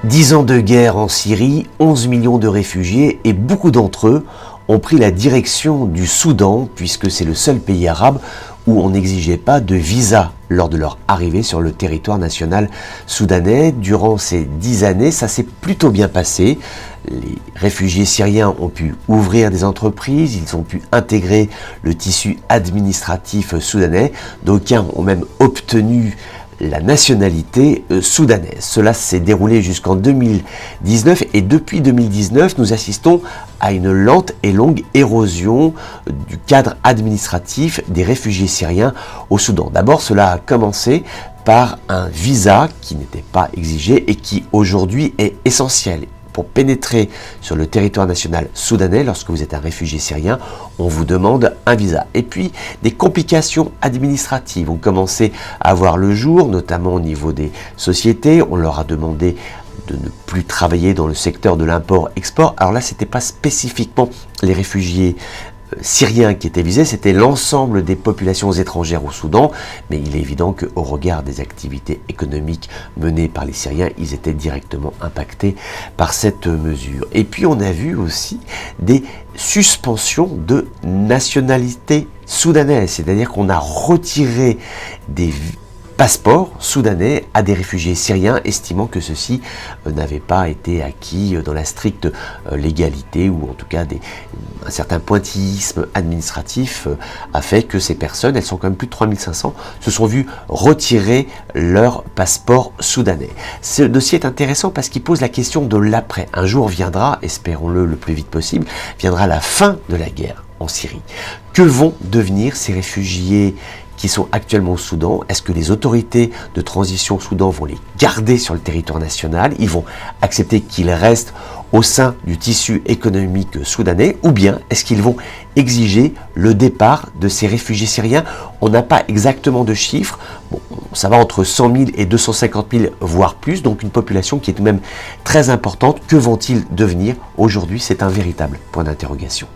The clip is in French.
10 ans de guerre en Syrie, 11 millions de réfugiés et beaucoup d'entre eux ont pris la direction du Soudan puisque c'est le seul pays arabe où on n'exigeait pas de visa lors de leur arrivée sur le territoire national soudanais. Durant ces 10 années, ça s'est plutôt bien passé. Les réfugiés syriens ont pu ouvrir des entreprises, ils ont pu intégrer le tissu administratif soudanais. D'aucuns ont même obtenu la nationalité soudanaise. Cela s'est déroulé jusqu'en 2019 et depuis 2019, nous assistons à une lente et longue érosion du cadre administratif des réfugiés syriens au Soudan. D'abord, cela a commencé par un visa qui n'était pas exigé et qui aujourd'hui est essentiel. Pour pénétrer sur le territoire national soudanais, lorsque vous êtes un réfugié syrien, on vous demande un visa. Et puis, des complications administratives ont commencé à voir le jour, notamment au niveau des sociétés. On leur a demandé de ne plus travailler dans le secteur de l'import-export. Alors là, ce n'était pas spécifiquement les réfugiés syriens qui étaient visés, c'était l'ensemble des populations étrangères au Soudan, mais il est évident qu'au regard des activités économiques menées par les Syriens, ils étaient directement impactés par cette mesure. Et puis on a vu aussi des suspensions de nationalité soudanaise, c'est-à-dire qu'on a retiré des passeport soudanais à des réfugiés syriens, estimant que ceci n'avait pas été acquis dans la stricte légalité, ou en tout cas un certain pointillisme administratif a fait que ces personnes, elles sont quand même plus de 3500, se sont vues retirer leur passeport soudanais. Ce dossier est intéressant parce qu'il pose la question de l'après. Un jour viendra, espérons-le le plus vite possible, viendra la fin de la guerre en Syrie. Que vont devenir ces réfugiés qui sont actuellement au Soudan? Est-ce que les autorités de transition au Soudan vont les garder sur le territoire national? Ils vont accepter qu'ils restent au sein du tissu économique soudanais? Ou bien est-ce qu'ils vont exiger le départ de ces réfugiés syriens? On n'a pas exactement de chiffres. Bon, ça va entre 100 000 et 250 000, voire plus. Donc une population qui est tout de même très importante. Que vont-ils devenir? Aujourd'hui, c'est un véritable point d'interrogation.